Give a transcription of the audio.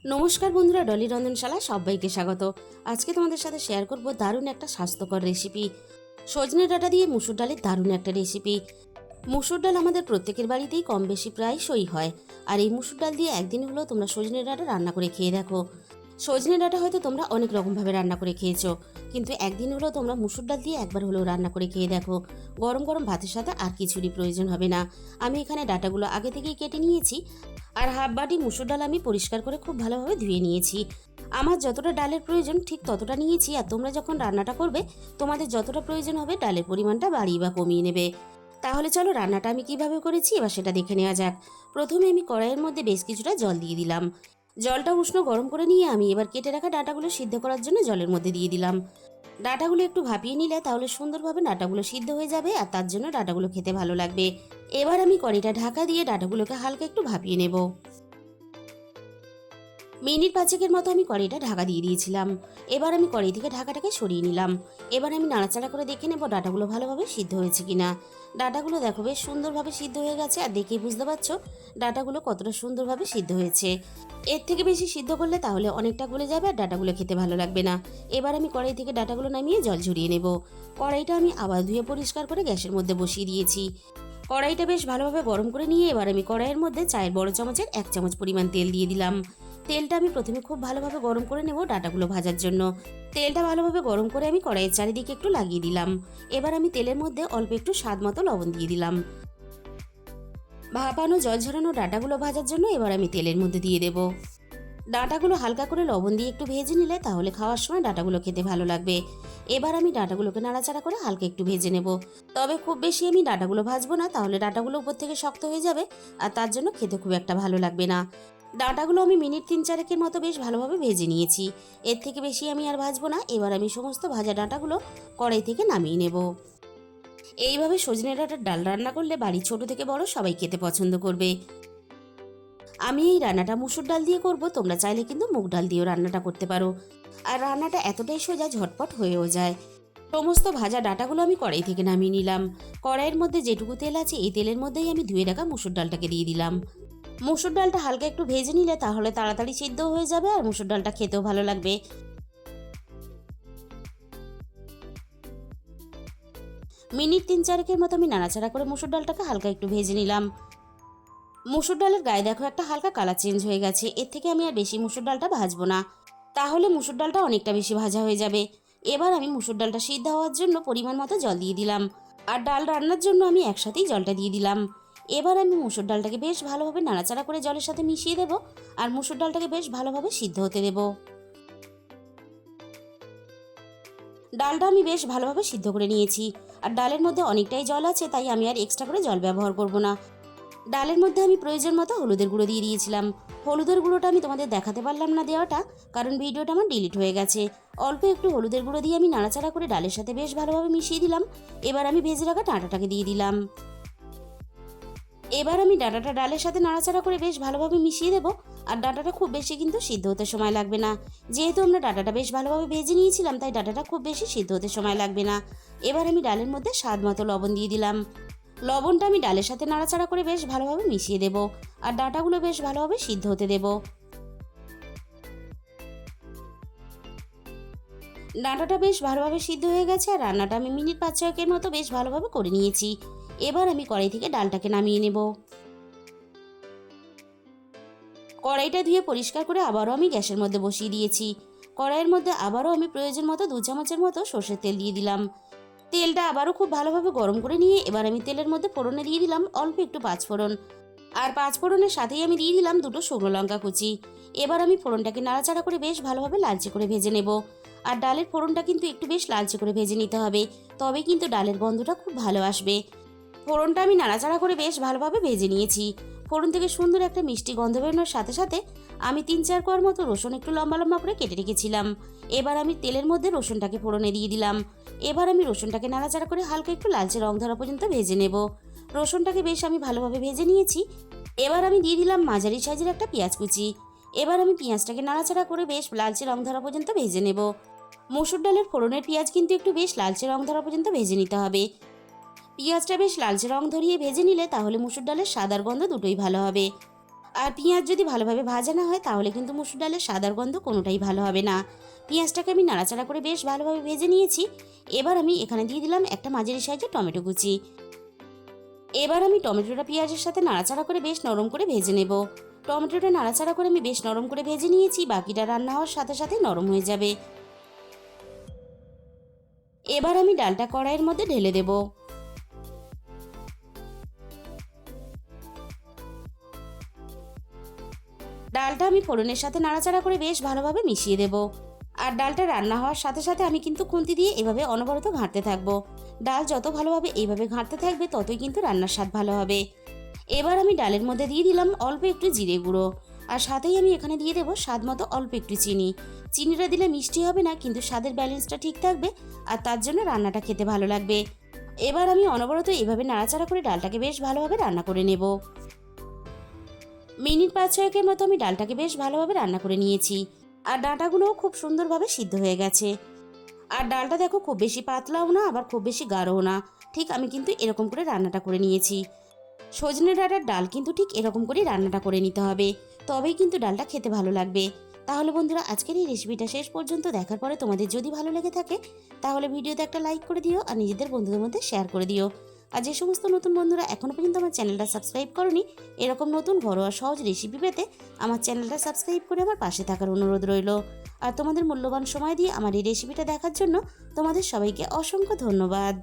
নমস্কার বন্ধুরা, ডলি রন্ধনশালা সবাইকে স্বাগত। আজকে তোমাদের সাথে শেয়ার করব দারুণ একটা স্বাস্থ্যকর রেসিপি, সজনে ডাঁটা দিয়ে মুসুর ডালের দারুণ একটা রেসিপি। মুসুর ডাল আমাদের প্রত্যেকের বাড়িতেই কম বেশি প্রায়শই হয়, আর এই মুসুর ডাল দিয়ে একদিন হলেও তোমরা সজনে ডাঁটা রান্না করে খেয়ে দেখো। সজনে ডাঁটা হয়তো তোমরা অনেক রকমভাবে রান্না করে খেয়েছো, কিন্তু একদিন হলেও তোমরা মুসুর ডাল দিয়ে একবার হলেও রান্না করে খেয়ে দেখো। গরম গরম ভাতের সাথে আর কিছুরই প্রয়োজন হবে না। আমি এখানে ডাঁটাগুলো আগে থেকেই কেটে নিয়েছি, আর হাফ বাটি মুসুর ডাল আমি পরিষ্কার করে খুব ভালোভাবে ধুয়ে নিয়েছি। আমার যতটা ডালের প্রয়োজন ঠিক ততটা নিয়েছি, আর তোমরা যখন রান্নাটা করবে তোমাদের যতটা প্রয়োজন হবে ডালের পরিমাণটা বাড়িয়ে বা কমিয়ে নেবে। তাহলে চলো রান্নাটা আমি কিভাবে করেছি এবার সেটা দেখে নেওয়া যাক। প্রথমে আমি কড়াইয়ের মধ্যে বেশ কিছুটা জল দিয়ে দিলাম। জলটা উষ্ণ গরম করে নিয়ে আমি এবার কেটে রাখা ডাঁটাগুলো সিদ্ধ করার জন্য জলের মধ্যে দিয়ে দিলাম। ডাঁটাগুলো একটু ভাপিয়ে নিলে তাহলে সুন্দরভাবে ডাঁটাগুলো সিদ্ধ হয়ে যাবে, আর তার জন্য ডাঁটাগুলো খেতে ভালো লাগবে। এবার আমি কড়াইটা ঢাকা দিয়ে ডাঁটাগুলোকে হালকা একটু ভাপিয়ে নেব। মিনিট 5 মতো আমি কড়াইটা ঢাকা দিয়ে দিয়েছিলাম। এবার আমি কড়াই থেকে ঢাকাটাকে সরিয়ে নিলাম। এবার আমি নাড়াচাড়া করে দেখে নেব ডাঁটাগুলো ভালোভাবে সিদ্ধ হয়েছে কিনা। ডাঁটাগুলো দেখো বেশ সুন্দরভাবে সিদ্ধ হয়ে গেছে, আর দেখেই বুঝতে পারছো ডাঁটাগুলো কতটা সুন্দরভাবে সিদ্ধ হয়েছে। এর থেকে বেশি সিদ্ধ করলে তাহলে অনেকটা গলে যাবে আর ডাঁটাগুলো খেতে ভালো লাগবে না। এবার আমি কড়াই থেকে ডাঁটাগুলো নামিয়ে জল ঝরিয়ে নেব। কড়াইটা আমি আবার ধুয়ে পরিষ্কার করে গ্যাসের মধ্যে বসিয়ে দিয়েছি। কড়াইটা বেশ ভালোভাবে গরম করে নিয়ে এবার আমি কড়াইয়ের মধ্যে চায়ের বড় চামচের 1 চামচ পরিমাণ তেল দিয়ে দিলাম। তেলটা আমি প্রথমে খুব ভালোভাবে গরম করে নেব ডাঁটাগুলো ভাজার জন্য। তেলটা ভালোভাবে গরম করে আমি কড়াইয়ের চারিদিকে একটু লাগিয়ে দিলাম। এবার আমি তেলের মধ্যে অল্প একটু স্বাদ মতো লবণ দিয়ে দিলাম। ভাপানো জল ঝরানো ডাঁটাগুলো ভাজার জন্য এবার আমি তেলের মধ্যে দিয়ে দেব। ডাঁটাগুলো হালকা করে লবণ দিয়ে একটু ভেজে নিলে তাহলে খাওয়ার সময় ডাঁটাগুলো খেতে ভালো লাগবে। এবার আমি ডাঁটাগুলোকে নাড়াচাড়া করে হালকা একটু ভেজে নেব। তবে খুব বেশি আমি ডাঁটাগুলো ভাজবো না, তাহলে ডাঁটাগুলো উপর থেকে শক্ত হয়ে যাবে, আর তার জন্য খেতে খুব একটা ভালো লাগবে না। ডাঁটাগুলো আমি মিনিট 3-4 মতো বেশ ভালোভাবে ভেজে নিয়েছি। এর থেকে বেশি আমি আর ভাজবো না। এবার আমি সমস্ত ভাজা ডাঁটাগুলো কড়াই থেকে নামিয়ে নেব। এইভাবে সজনে ডাঁটার ডাল রান্না করলে বাড়ির ছোট থেকে বড় সবাই খেতে পছন্দ করবে। আমি এই রান্নাটা মুসুর ডাল দিয়ে করব, তোমরা চাইলে কিন্তু মুগ ডাল দিয়েও রান্নাটা করতে পারো। আর রান্নাটা এতটাই সোজা, ঝটপট হয়েও যায়। সমস্ত ভাজা ডাঁটাগুলো আমি কড়াই থেকে নামিয়ে নিলাম। কড়াইয়ের মধ্যে যেটুকু তেল আছে এই তেলের মধ্যেই আমি ধুয়ে রাখা মুসুর ডালটাকে দিয়ে দিলাম। মুসুর ডালটা হালকা একটু ভেজে নিলে তাহলে তাড়াতাড়ি সিদ্ধ হয়ে যাবে, আর মুসুর ডালটা খেতেও ভালো লাগবে। মিনিট 3-4 মতো আমি নাড়াচাড়া করে মুসুর ডালটাকে হালকা একটু ভেজে নিলাম। মুসুর ডালের গায়ে দেখো একটা হালকা কালার চেঞ্জ হয়ে গেছে। এর থেকে আমি আর বেশি মুসুর ডালটা ভাজবো না, তাহলে মুসুর ডালটা অনেকটা বেশি ভাজা হয়ে যাবে। এবার আমি মুসুর ডালটা সিদ্ধ হওয়ার জন্য পরিমাণ মতো জল দিয়ে দিলাম, আর ডাল রান্নার জন্য আমি একসাথেই জলটা দিয়ে দিলাম। এবার আমি মুসুর ডালটাকে বেশ ভালোভাবে নাড়াচাড়া করে জলের সাথে মিশিয়ে দেব, আর মুসুর ডালটাকে বেশ ভালোভাবে সিদ্ধ হতে দেব। ডালটা আমি বেশ ভালোভাবে সিদ্ধ করে নিয়েছি, আর ডালের মধ্যে অনেকটাই জল আছে, তাই আমি আর এক্সট্রা করে জল ব্যবহার করব না। ডালের মধ্যে আমি প্রয়োজন মতো হলুদের গুঁড়ো দিয়ে দিয়েছিলাম। হলুদের গুঁড়োটা আমি তোমাদের দেখাতে পারলাম না দেওয়াটা, কারণ ভিডিওটা আমার ডিলিট হয়ে গেছে। অল্প একটু হলুদের গুঁড়ো দিয়ে আমি নাড়াচাড়া করে ডালের সাথে বেশ ভালোভাবে মিশিয়ে দিলাম। এবার আমি ভেজে রাখা ডাঁটাটাকে দিয়ে দিলাম। এবার আমি ডাঁটাটা ডালের সাথে নাড়াচাড়া করে বেশ ভালোভাবে মিশিয়ে দেবো। আর ডাঁটাটা খুব বেশি কিন্তু সিদ্ধ হতে সময় লাগবে না, যেহেতু আমরা ডাঁটাটা বেশ ভালোভাবে ভেজে নিয়েছিলাম, তাই ডাঁটাটা খুব বেশি সিদ্ধ হতে সময় লাগবে না। এবার আমি ডালের মধ্যে স্বাদ মতো লবণ দিয়ে দিলাম। লবণটা আমি ডালের সাথে নাড়াচাড়া করে বেশ ভালোভাবে মিশিয়ে দেব, আর ডাঁটাগুলো বেশ ভালোভাবে সিদ্ধ হতে দেব। ডাঁটাটা বেশ ভালোভাবে সিদ্ধ হয়ে গেছে, আর রান্নাটা আমি মিনিট 5-6 মতো বেশ ভালোভাবে করে নিয়েছি। এবার আমি কড়াই থেকে ডালটাকে নামিয়ে নেব। কড়াইটা ধুয়ে পরিষ্কার করে আবারও আমি গ্যাসের মধ্যে বসিয়ে দিয়েছি। কড়াইয়ের মধ্যে আবারও আমি প্রয়োজন মতো 2 চামচের মতো সর্ষের তেল দিয়ে দিলাম। তেলটা আবারও খুব ভালোভাবে গরম করে নিয়ে এবার আমি তেলের মধ্যে ফোড়নে দিয়ে দিলাম অল্প একটু পাঁচফোড়ন, আর পাঁচফোড়নের সাথেই আমি দিয়ে দিলাম 2টো শুকনো লঙ্কা কুচি। এবার আমি ফোড়নটাকে নাড়াচাড়া করে বেশ ভালোভাবে লালচে করে ভেজে নেব। আর ডালের ফোড়নটা কিন্তু একটু বেশ লালচে করে ভেজে নিতে হবে, তবে কিন্তু ডালের গন্ধটা খুব ভালো আসবে। ফোড়নটা আমি নাড়াচাড়া করে বেশ ভালোভাবে ভেজে নিয়েছি। ফোড়ন থেকে সুন্দর একটা মিষ্টি গন্ধ বেরোনোর সাথে সাথে আমি 3-4 কোয়ার মতো রসুন একটু লম্বা লম্বা করে কেটে রেখেছিলাম। এবার আমি তেলের মধ্যে রসুনটাকে ফোড়নে দিয়ে দিলাম। এবার আমি রসুনটাকে নাড়াচাড়া করে হালকা একটু লালচে রং ধরা পর্যন্ত ভেজে নেব। রসুনটাকে বেশ আমি ভালোভাবে ভেজে নিয়েছি। এবার আমি দিয়ে দিলাম মাঝারি সাইজের একটা পেঁয়াজ কুচি। এবার আমি পেঁয়াজটাকে নাড়াচাড়া করে বেশ লালচে রং ধরা পর্যন্ত ভেজে নেব। মসুর ডালের ফোড়নের পেঁয়াজ কিন্তু একটু বেশ লালচে রং ধরা পর্যন্ত ভেজে নিতে হবে। পেঁয়াজটা বেশ লালচে রং ধরিয়ে ভেজে নিলে তাহলে মুসুর ডালের স্বাদ আর গন্ধ দুটোই ভালো হবে। আর পেঁয়াজ যদি ভালোভাবে ভাজা না হয় তাহলে কিন্তু মুসুর ডালের স্বাদ গন্ধ কোনোটাই ভালো হবে না। পেঁয়াজটাকে আমি নাড়াচাড়া করে বেশ ভালোভাবে ভেজে নিয়েছি। এবার আমি এখানে দিয়ে দিলাম একটা মাঝারি সাইজের টমেটো কুচি। এবার আমি টমেটোটা পেঁয়াজের সাথে নাড়াচাড়া করে বেশ নরম করে ভেজে নেব। টমেটোটা নাড়াচাড়া করে আমি বেশ নরম করে ভেজে নিয়েছি, বাকিটা রান্না হওয়ার সাথে সাথে নরম হয়ে যাবে। এবার আমি ডালটা কড়াইয়ের মধ্যে ঢেলে দেব। ডালটা আমি ফোড়নের সাথে নাড়াচাড়া করে বেশ ভালোভাবে মিশিয়ে দেব। আর ডালটা রান্না হওয়ার সাথে সাথে আমি কিন্তু খুন্তি দিয়ে এভাবে অনবরত ঘাঁটতে থাকবো। ডাল যত ভালোভাবে এইভাবে ঘাঁটতে থাকবে ততই কিন্তু রান্নার স্বাদ ভালো হবে। এবার আমি ডালের মধ্যে দিয়ে দিলাম অল্প একটু জিরে গুঁড়ো, আর সাথেই আমি এখানে দিয়ে দেবো স্বাদ মতো অল্প একটু চিনি। চিনিটা দিলে মিষ্টি হবে না, কিন্তু স্বাদের ব্যালেন্সটা ঠিক থাকবে, আর তার জন্য রান্নাটা খেতে ভালো লাগবে। এবার আমি অনবরত এভাবে নাড়াচাড়া করে ডালটাকে বেশ ভালোভাবে রান্না করে নেব। মিনিট 5-6 মতো আমি ডালটাকে বেশ ভালোভাবে রান্না করে নিয়েছি, আর ডাঁটাগুলোও খুব সুন্দরভাবে সিদ্ধ হয়ে গেছে। আর ডালটা দেখো খুব বেশি পাতলাও না, আবার খুব বেশি গাঢ়ও না, ঠিক আমি কিন্তু এরকম করে রান্নাটা করে নিয়েছি। সজনে ডাঁটার ডাল কিন্তু ঠিক এরকম করেই রান্নাটা করে নিতে হবে, তবেই কিন্তু ডালটা খেতে ভালো লাগবে। তাহলে বন্ধুরা, আজকের এই রেসিপিটা শেষ পর্যন্ত দেখার পরে তোমাদের যদি ভালো লেগে থাকে তাহলে ভিডিওতে একটা লাইক করে দিও, আর নিজেদের বন্ধুদের মধ্যে শেয়ার করে দিও। আর যে সমস্ত নতুন বন্ধুরা এখনও পর্যন্ত আমার চ্যানেলটা সাবস্ক্রাইব করনি, এরকম নতুন ঘরোয়া সহজ রেসিপি পেতে আমার চ্যানেলটা সাবস্ক্রাইব করে আমার পাশে থাকার অনুরোধ রইল। আর তোমাদের মূল্যবান সময় দিয়ে আমার এই রেসিপিটা দেখার জন্য তোমাদের সবাইকে অসংখ্য ধন্যবাদ।